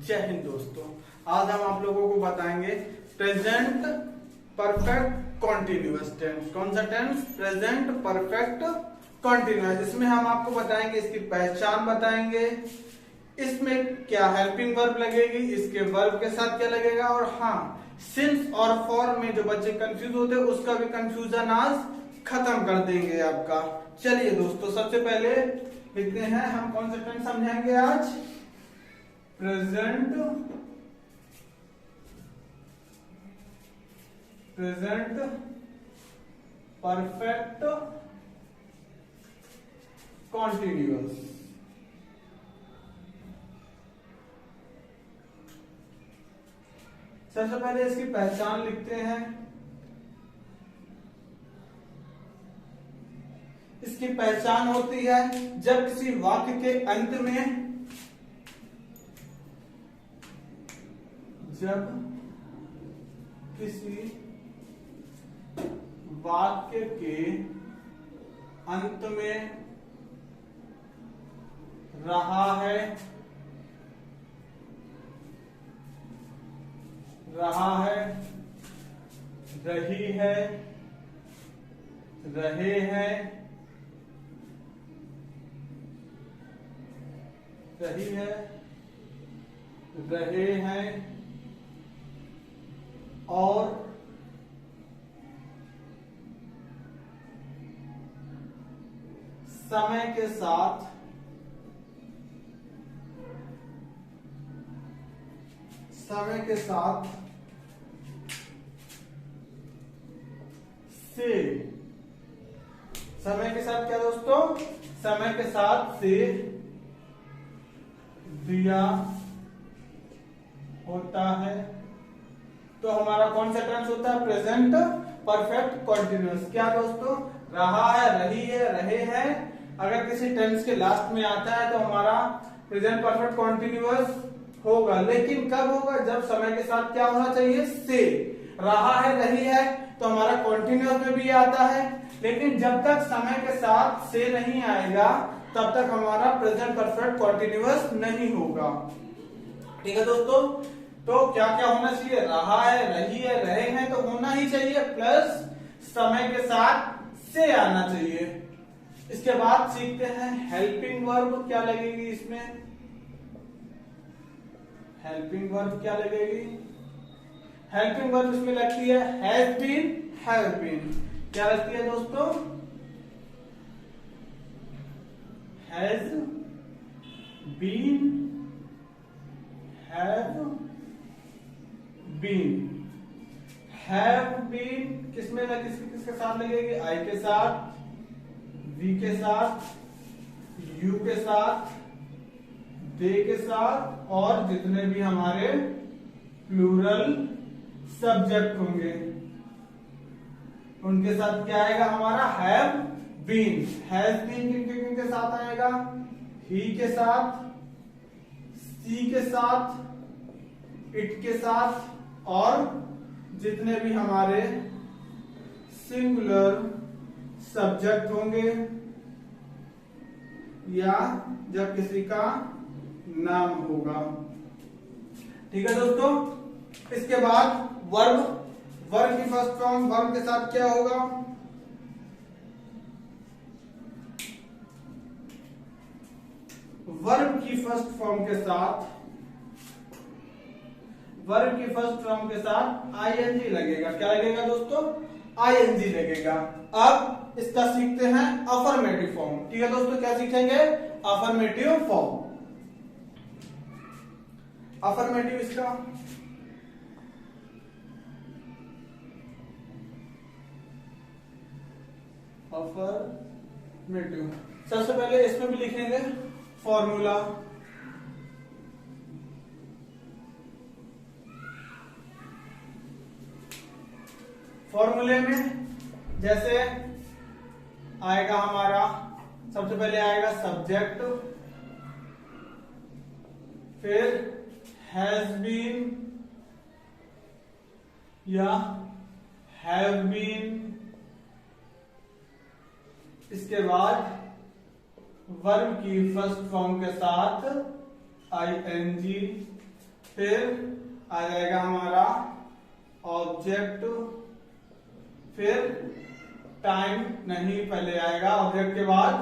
जय हिंद दोस्तों। आज हम आप लोगों को बताएंगे प्रेजेंट परफेक्ट कॉन्टिन्यूअस टेंस। कौन सा टेंस? Present perfect continuous. इसमें हम आपको बताएंगे, इसकी पहचान बताएंगे, इसमें क्या हेल्पिंग वर्ब लगेगी, इसके वर्ब के साथ क्या लगेगा, और हाँ सिंस और फॉर में जो बच्चे कंफ्यूज होते हैं उसका भी कंफ्यूजन आज खत्म कर देंगे आपका। चलिए दोस्तों, सबसे पहले लिखते हैं हम कौन सा टेंस समझाएंगे आज। Present perfect continuous. सबसे पहले इसकी पहचान लिखते हैं। इसकी पहचान होती है जब किसी वाक्य के अंत में, जब किसी वाक्य के अंत में रहा है, रही है, रहे हैं, रही है, रहे हैं और समय के साथ से, समय के साथ क्या दोस्तों? समय के साथ से दिया होता है। तो हमारा कौन सा टेंस होता है? Present perfect continuous. क्या दोस्तों? रहा है, रही है, रहे हैं। अगर किसी टेंस के लास्ट में आता है तो हमारा प्रेजेंट परफेक्ट कॉन्टिन्यूअस होगा, लेकिन कब होगा? जब समय के साथ क्या होना चाहिए? से। रहा है, रही है तो हमारा कॉन्टिन्यूअस में भी आता है, लेकिन जब तक समय के साथ से नहीं आएगा तब तक हमारा प्रेजेंट परफेक्ट कॉन्टिन्यूअस नहीं होगा। ठीक है दोस्तों, तो क्या क्या होना चाहिए? रहा है, रही है, रहे हैं तो होना ही चाहिए, प्लस समय के साथ से आना चाहिए। इसके बाद सीखते हैं हेल्पिंग वर्ब क्या लगेगी इसमें। हेल्पिंग वर्ब क्या लगेगी? हेल्पिंग वर्ब इसमें लगती है हैज बीन, हैव बीन। क्या लगती है दोस्तों? Has been, have been. Have been किसमें किसके साथ लगेगी? आई के साथ, वी के साथ, यू के साथ, दे के साथ, और जितने भी हमारे प्लूरल सब्जेक्ट होंगे उनके साथ क्या आएगा? हमारा हैव बीन। हैज बीन किनके साथ आएगा? ही के साथ, सी के साथ, इट के साथ, और जितने भी हमारे सिंगुलर सब्जेक्ट होंगे या जब किसी का नाम होगा। ठीक है दोस्तों, इसके बाद वर्ब की फर्स्ट फॉर्म वर्ब के साथ क्या होगा? वर्ब की फर्स्ट फॉर्म के साथ आईएनजी लगेगा। क्या लगेगा दोस्तों? आईएनजी लगेगा। अब इसका सीखते हैं अफर्मेटिव फॉर्म। ठीक है दोस्तों, क्या सीखेंगे? Affirmative form. अफर्मेटिव इसका अफर्मेटिव सबसे पहले इसमें भी लिखेंगे फॉर्मूला। फॉर्मूले में जैसे आएगा हमारा, सबसे पहले आएगा सब्जेक्ट, फिर हैज बीन या हैव बीन, इसके बाद वर्ब की फर्स्ट फॉर्म के साथ आईएनजी, फिर आ जाएगा हमारा ऑब्जेक्ट, फिर टाइम नहीं, पहले आएगा ऑब्जेक्ट के बाद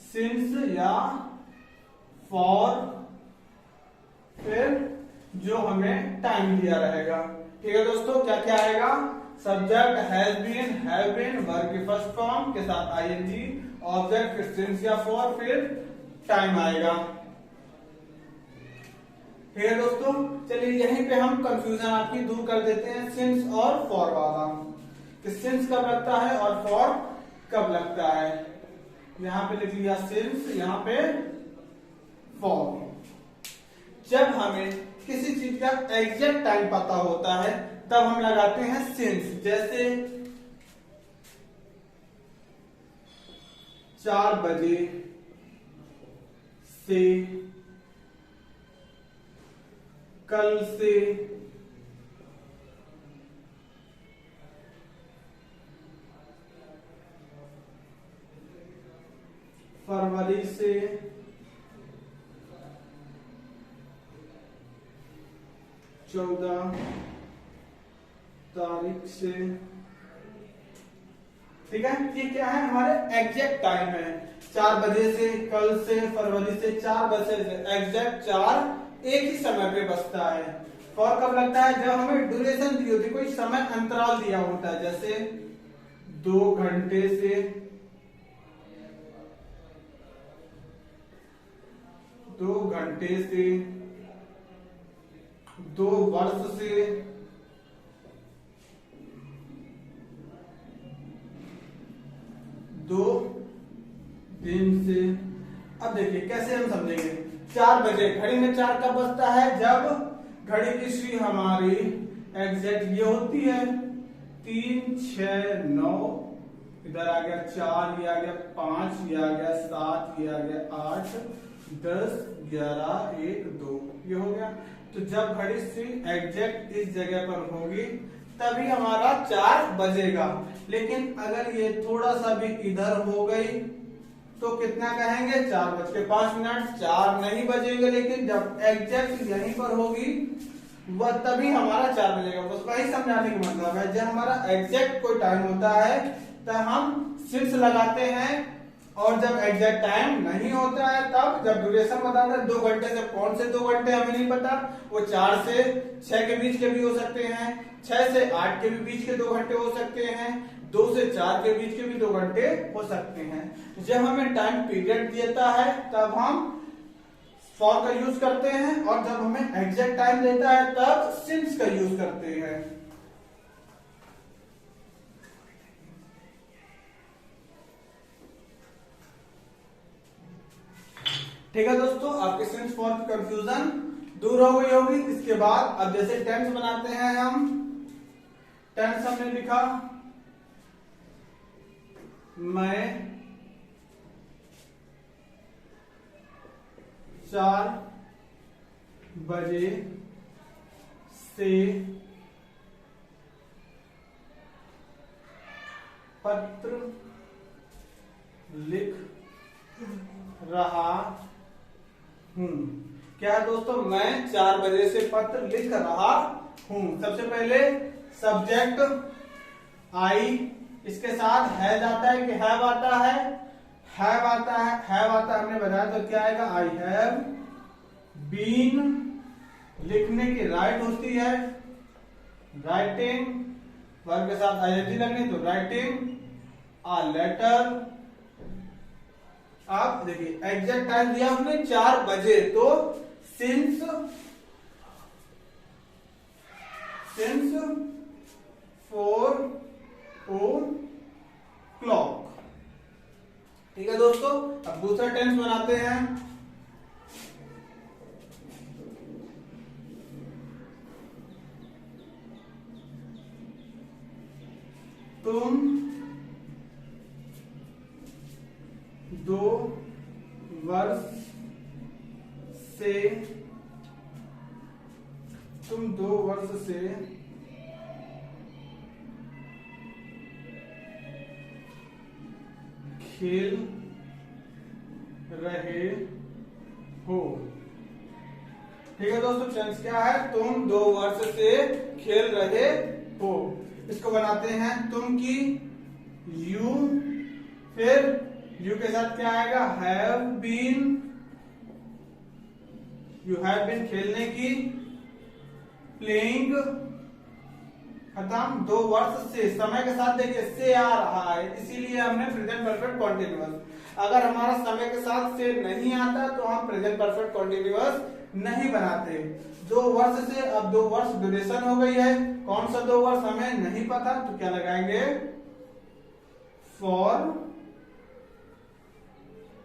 सिंस या फॉर, फिर जो हमें टाइम दिया रहेगा। ठीक है दोस्तों, क्या क्या आएगा? Subject has been, have been, verb की फर्स्ट फॉर्म के साथ आईएनजी, ऑब्जेक्ट फिर सिंस या फॉर, फिर टाइम आएगा। ठीक है दोस्तों, चलिए यहीं पे हम कंफ्यूजन आपकी दूर कर देते हैं सिंस और फॉर वाला, कि सिंस कब लगता है और फॉर कब लगता है। यहां पे लिख लिया सिंस, यहां पे फॉर। जब हमें किसी चीज का एग्जैक्ट टाइम पता होता है तब हम लगाते हैं सिंस। जैसे 4 बजे से, कल से, फरवरी से, 14 तारीख से। ठीक है, ये क्या है? हमारे एग्जैक्ट टाइम है। 4 बजे से, कल से, फरवरी से, 4 बजे से, एग्जैक्ट 4 एक ही समय पे बचता है। फॉर कब लगता है? जब हमें ड्यूरेशन दी होती है, कोई समय अंतराल दिया होता है, जैसे 2 घंटे से, 2 घंटे से, 2 वर्ष से, 2 दिन से। अब देखिए कैसे हम समझेंगे। 4 बजे, घड़ी में 4 कब बजता है? जब घड़ी की सुई हमारी एग्जैक्ट ये होती है 3, 6, 9, इधर आ गया 4, ये आ गया 5, ये आ गया 7, ये आ गया 8, 10, 11, 1, 2, ये हो गया। तो जब घड़ी सुई एग्जैक्ट इस जगह पर होगी तभी हमारा 4 बजेगा। लेकिन अगर ये थोड़ा सा भी इधर हो गई तो कितना कहेंगे? 4:05। 4 नहीं बजेंगे, लेकिन जब एग्जैक्ट यहीं पर होगी वह तभी हमारा 4 बजेगा। बस वही समझाने का मतलब है, जब हमारा एग्जैक्ट कोई टाइम होता है तब हम सिंस लगाते हैं, और जब एग्जैक्ट टाइम नहीं होता है तब, जब ड्यूरेशन बताता है 2 घंटे से, कौन से 2 घंटे हमें नहीं पता, वो 4 से 6 के बीच के भी हो सकते हैं, 6 से 8 के भी बीच के 2 घंटे हो सकते हैं, 2 से 4 के बीच के भी 2 घंटे हो सकते हैं। जब हमें टाइम पीरियड देता है तब हम फॉर का यूज करते हैं, और जब हमें एग्जैक्ट टाइम देता है तब सिंस का यूज करते हैं। ठीक है दोस्तों, आपके सिंस फॉर की कंफ्यूजन दूर हो गई होगी। इसके बाद अब जैसे टेंस बनाते हैं हम, टेंस हमने लिखा मैं 4 बजे से पत्र लिख रहा हूं। क्या है दोस्तों? मैं 4 बजे से पत्र लिख रहा हूं। सबसे पहले सब्जेक्ट आई, इसके साथ हैज आता है कि हैव आता है? हैव आता है, हैव आता है हमने बताया, तो क्या आएगा? I have been. लिखने की राइट होती है, राइटिंग, वर्ब के साथ आईएनजी लगनी, तो राइटिंग अ लेटर। आप देखिए एग्जैक्ट टाइम दिया हमने 4 बजे, तो सिंस 4 o'clock। ठीक है दोस्तों, अब दूसरा टेंस बनाते हैं। तुम 2 वर्ष से, तुम 2 वर्ष से खेल रहे हो। ठीक है दोस्तों, टेंस क्या है? तुम 2 वर्ष से खेल रहे हो। इसको बनाते हैं तुम की यू, फिर यू के साथ क्या आएगा? Have been, you have been खेलने की, प्लेइंग खत्म, 2 वर्ष से, समय के साथ देखिए से आ रहा है इसीलिए हमने प्रेजेंट परफेक्ट कॉन्टिन्यूअस। अगर हमारा समय के साथ से नहीं आता तो हम प्रेजेंट परफेक्ट कॉन्टिन्यूअस नहीं बनाते। 2 वर्ष से, अब 2 वर्ष ड्यूरेशन हो गई है, कौन सा 2 वर्ष हमें नहीं पता तो क्या लगाएंगे? For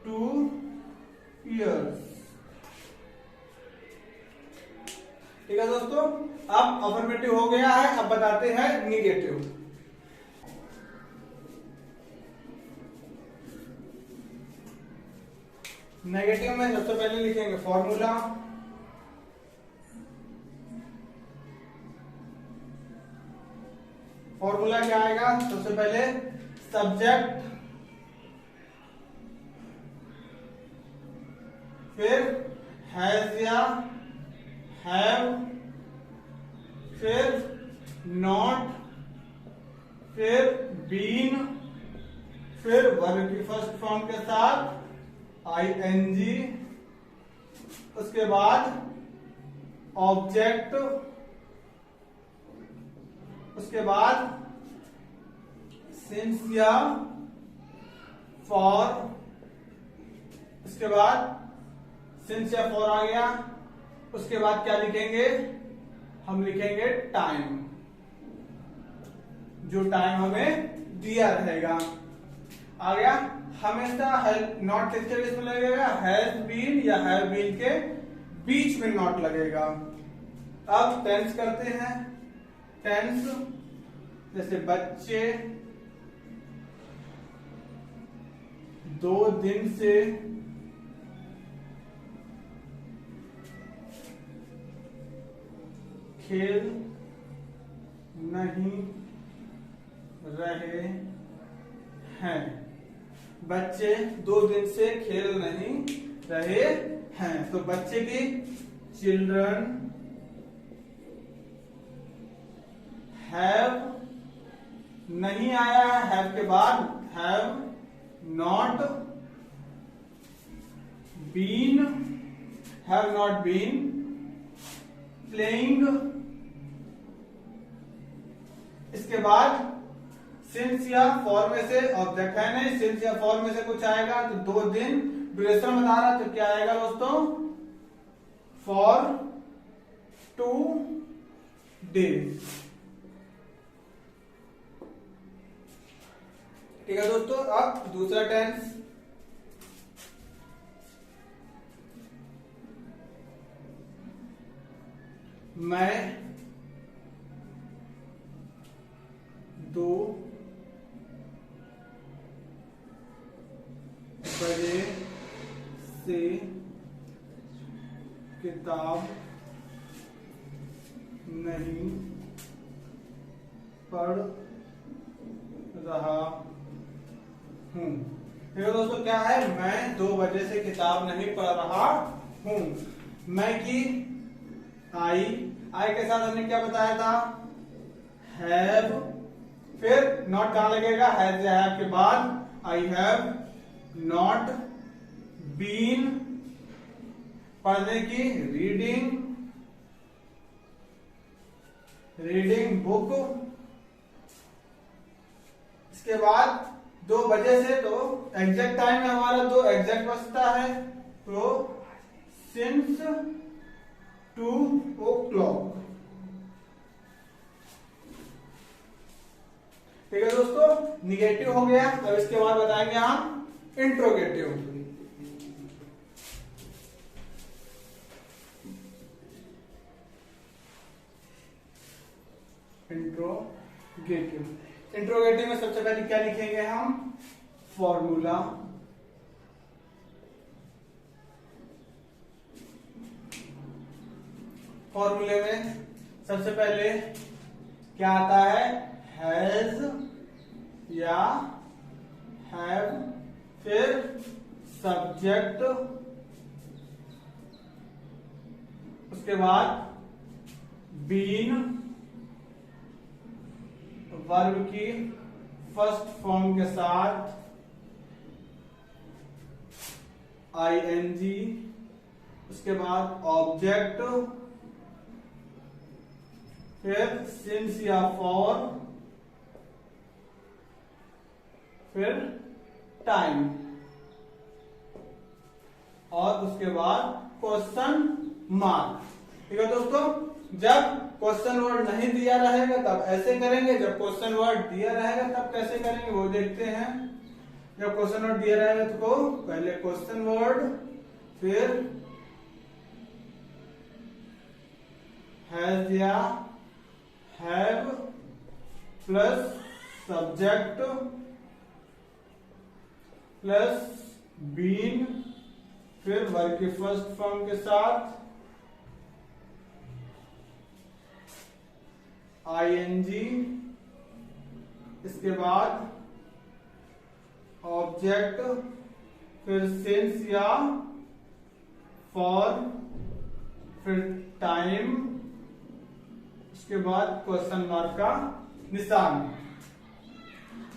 2 years। ठीक है दोस्तों, अब अफर्मेटिव हो गया है, अब बताते हैं निगेटिव। नेगेटिव में सबसे पहले लिखेंगे फॉर्मूला, फॉर्मूला क्या आएगा? सबसे पहले सब्जेक्ट, फिर हैज या हैव, फिर नॉट, फिर बीन, फिर वर्ब की फर्स्ट फॉर्म के साथ ING, उसके बाद ऑब्जेक्ट, उसके बाद सिंस या फॉर, उसके बाद सिंस या फॉर आ गया, उसके बाद क्या लिखेंगे? हम लिखेंगे टाइम, जो टाइम हमें दिया रहेगा। आ गया। हमेशा नॉट किसके बीच में लगेगा? हैज बीन या हैव बीन के बीच में नॉट लगेगा। अब टेंस करते हैं। टेंस जैसे बच्चे 2 दिन से खेल नहीं रहे हैं। बच्चे 2 दिन से खेल नहीं रहे हैं, तो बच्चे की चिल्ड्रन हैव, नहीं आया है हैव के बाद, have not been, have not been playing, इसके बाद सिंस या फॉर में से, ऑब्जेक्ट है नहीं, सिंस या फॉर में से कुछ आएगा तो 2 दिन ड्यूरेशन बता रहा तो क्या आएगा दोस्तों? For 2 days। ठीक है दोस्तों, अब दूसरा टेंस। मैं 2 बजे से किताब नहीं पढ़ रहा हूं। देखो दोस्तों क्या है? मैं 2 बजे से किताब नहीं पढ़ रहा हूं। मैं की आई के साथ हमने क्या बताया था? हैव, फिर नॉट कहां लगेगा? हैज या हैव के बाद आई हैव नॉट बीन, पढ़ने की रीडिंग बुक, इसके बाद 2 बजे से, तो एग्जैक्ट टाइम है हमारा 2 एग्जैक्ट बजता है, तो सिंस 2 o'clock। ठीक है दोस्तों, निगेटिव हो गया। अब इसके बाद बताएंगे हम इंट्रोगेटिव। इंट्रोगेटिव में सबसे पहले क्या लिखेंगे हम? फॉर्मूला, फॉर्मूले में सबसे पहले क्या आता है? हैज या हैव, फिर सब्जेक्ट, उसके बाद बीन वर्ब की फर्स्ट फॉर्म के साथ आईएनजी, उसके बाद ऑब्जेक्ट, फिर सिंस या फॉर, फिर टाइम, और उसके बाद क्वेश्चन मार्क। ठीक है दोस्तों, जब क्वेश्चन वर्ड नहीं दिया रहेगा तब ऐसे करेंगे, जब क्वेश्चन वर्ड दिया रहेगा तब कैसे करेंगे वो देखते हैं। जब क्वेश्चन वर्ड दिया रहेगा तो पहले क्वेश्चन वर्ड, फिर हैज या have plus subject plus been, फिर वर्ब की फर्स्ट फॉर्म के साथ आईएनजी, इसके बाद ऑब्जेक्ट, फिर सिंस या फॉर, फिर टाइम, उसके बाद क्वेश्चन मार्क का निशान।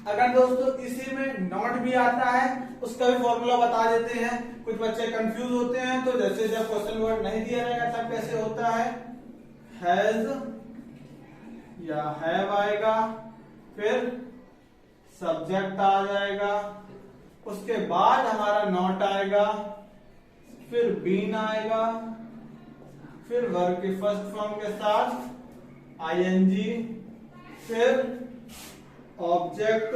अगर दोस्तों इसी में नॉट भी आता है उसका भी फॉर्मूला बता देते हैं। कुछ बच्चे कंफ्यूज होते हैं, तो जैसे जब क्वेश्चन वर्ड नहीं दिया रहेगा तब कैसे होता है, हैज या हैव आएगा, फिर सब्जेक्ट आ जाएगा, उसके बाद हमारा नॉट आएगा, फिर बीन आएगा, फिर वर्ब की फर्स्ट फॉर्म के साथ आईएनजी, फिर ऑब्जेक्ट,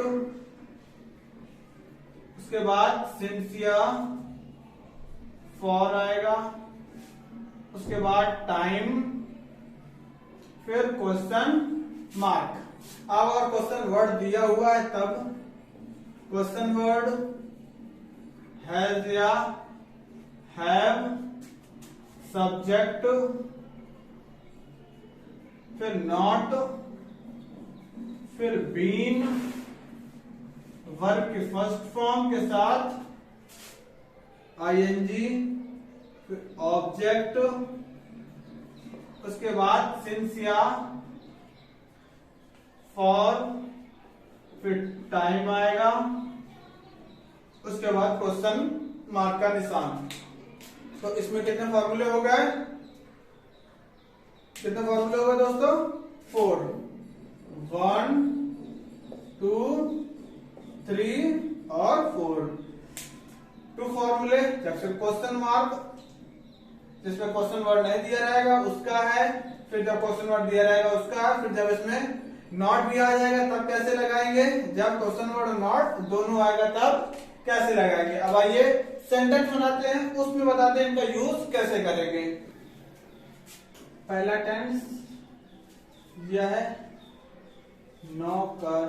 उसके बाद सिंस या फॉर आएगा, उसके बाद टाइम, फिर क्वेश्चन मार्क। अब अगर क्वेश्चन वर्ड दिया हुआ है तब क्वेश्चन वर्ड हैज या हैव, सब्जेक्ट, फिर नॉट, फिर बीन, वर्ब की फर्स्ट फॉर्म के साथ आईएनजी, फिर ऑब्जेक्ट, उसके बाद सिंस या फॉर, फिर टाइम आएगा, उसके बाद क्वेश्चन मार्क का निशान। तो इसमें कितने फॉर्मूले हो गए, कितने फॉर्मूले हो गए दोस्तों, 4, 1 2 3 और 4, 2 फॉर्मूले। जब से क्वेश्चन मार्क जिसमें क्वेश्चन वर्ड नहीं दिया रहेगा उसका है, फिर जब क्वेश्चन वर्ड दिया रहेगा उसका है, फिर जब इसमें नॉट भी आ जाएगा तब कैसे लगाएंगे, जब क्वेश्चन वर्ड और नॉट दोनों आएगा तब कैसे लगाएंगे। अब आइए सेंटेंस बनाते हैं, उसमें बताते हैं इनका यूज कैसे करेंगे। पहला टेंस यह है, नौकर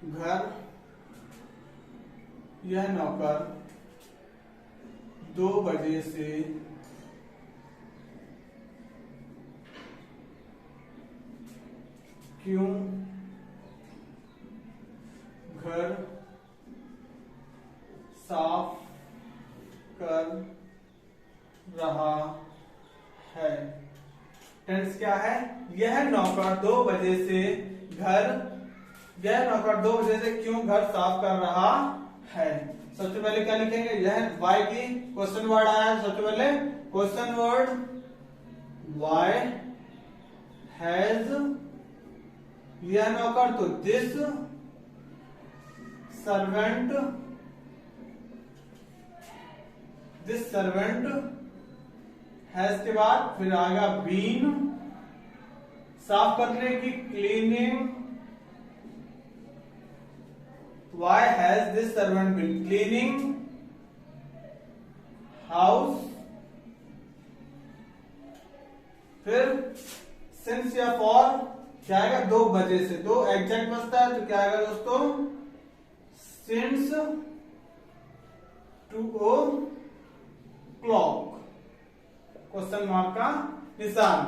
घर, यह नौकर 2 बजे से क्यों घर साफ कर रहा है। टेंस क्या है, यह नौकर 2 बजे से घर, यह नौकर 2 बजे से क्यों घर साफ कर रहा है। सबसे पहले क्या लिखेंगे, यह वाई की क्वेश्चन वर्ड आया है, सबसे पहले क्वेश्चन वर्ड वाई हैज, यह नौकर तो this servant, this servant has के बाद फिर आएगा बीन, साफ करने की cleaning, why has this servant been cleaning house, फिर since या for क्या आएगा, 2 बजे से, 2 एग्जैक्ट बचता है तो क्या आएगा दोस्तों, since 2 o'clock, क्वेश्चन मार्क का निशान।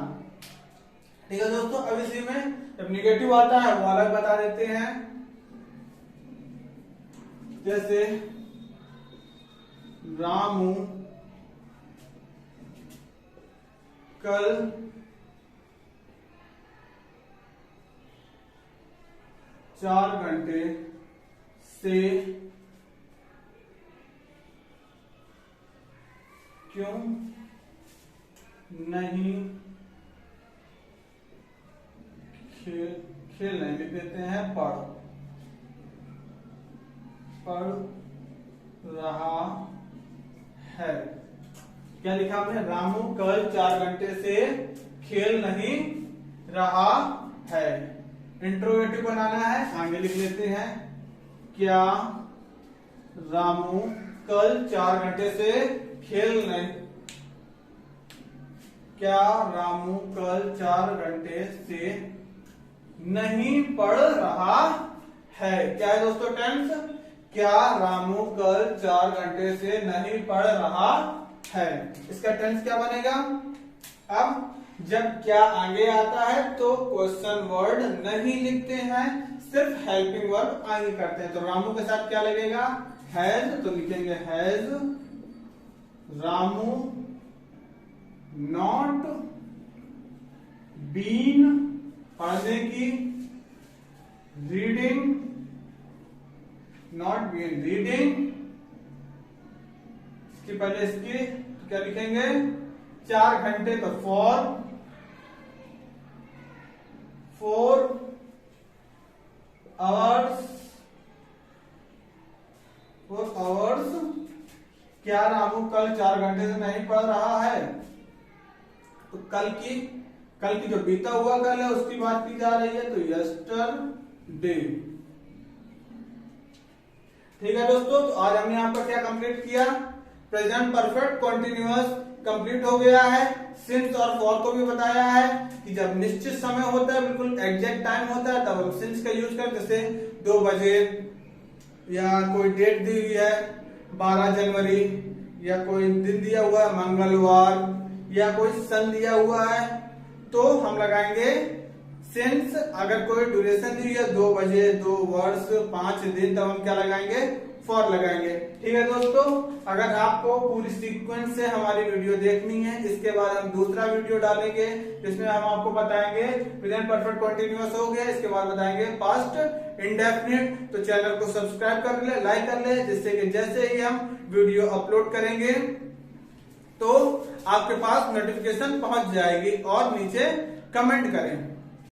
ठीक है दोस्तों, अब इसी में जब निगेटिव आता है वो अलग बता देते हैं। जैसे रामू कल 4 घंटे से क्यों नहीं खेल नहीं लिख देते हैं, पढ़ रहा है। क्या लिखा हमने? रामू कल 4 घंटे से खेल नहीं रहा है। इंट्रोगेटिव बनाना है, आगे लिख लेते हैं। क्या रामू कल 4 घंटे से खेल नहीं, क्या रामू कल 4 घंटे से नहीं पढ़ रहा है। क्या है दोस्तों टेंस? क्या रामू कल 4 घंटे से नहीं पढ़ रहा है। इसका टेंस क्या बनेगा? अब जब क्या आगे आता है तो क्वेश्चन वर्ड नहीं लिखते हैं, सिर्फ हेल्पिंग वर्ब आगे करते हैं। तो रामू के साथ क्या लगेगा? हैज, तो लिखेंगे हैज रामू नॉट बीन, पढ़ने की, रीडिंग, नॉट बीन रीडिंग, इसके पहले इसके तो क्या लिखेंगे? 4 घंटे, तो 4 आवर्स। क्या रामू कल 4 घंटे से नहीं पढ़ रहा है? तो कल की जो बीता हुआ कल है उसकी बात की जा रही है, तो यस्टरडे। ठीक है दोस्तों, तो आज हमने यहाँ पर क्या कंप्लीट किया? प्रेजेंट परफेक्ट कॉन्टिन्यूअस कंप्लीट हो गया है। सिंस और फॉर को भी बताया है कि जब निश्चित समय होता है, बिल्कुल एग्जैक्ट टाइम होता है, तब हम सिंस का यूज करते, जैसे 2 बजे, या कोई डेट दी हुई है 12 जनवरी, या कोई दिन दिया हुआ है मंगलवार, या कोई सन दिया हुआ है, तो हम लगाएंगे सिंस। अगर कोई ड्यूरेशन दी हुई है 2 बजे, 2 वर्ष, 5 दिन, तब हम क्या लगाएंगे? फॉर लगाएंगे। ठीक है दोस्तों, अगर आपको पूरी सीक्वेंस से हमारी वीडियो देखनी है, इसके बाद हम दूसरा वीडियो डालेंगे जिसमें हम आपको बताएंगे प्रेजेंट परफेक्ट कंटीन्यूअस हो गया, इसके बाद बताएंगे पास्ट इंडेफिनिट। तो चैनल को सब्सक्राइब कर ले, लाइक कर ले, जिससे कि जैसे ही हम वीडियो अपलोड करेंगे तो आपके पास नोटिफिकेशन पहुंच जाएगी। और नीचे कमेंट करें।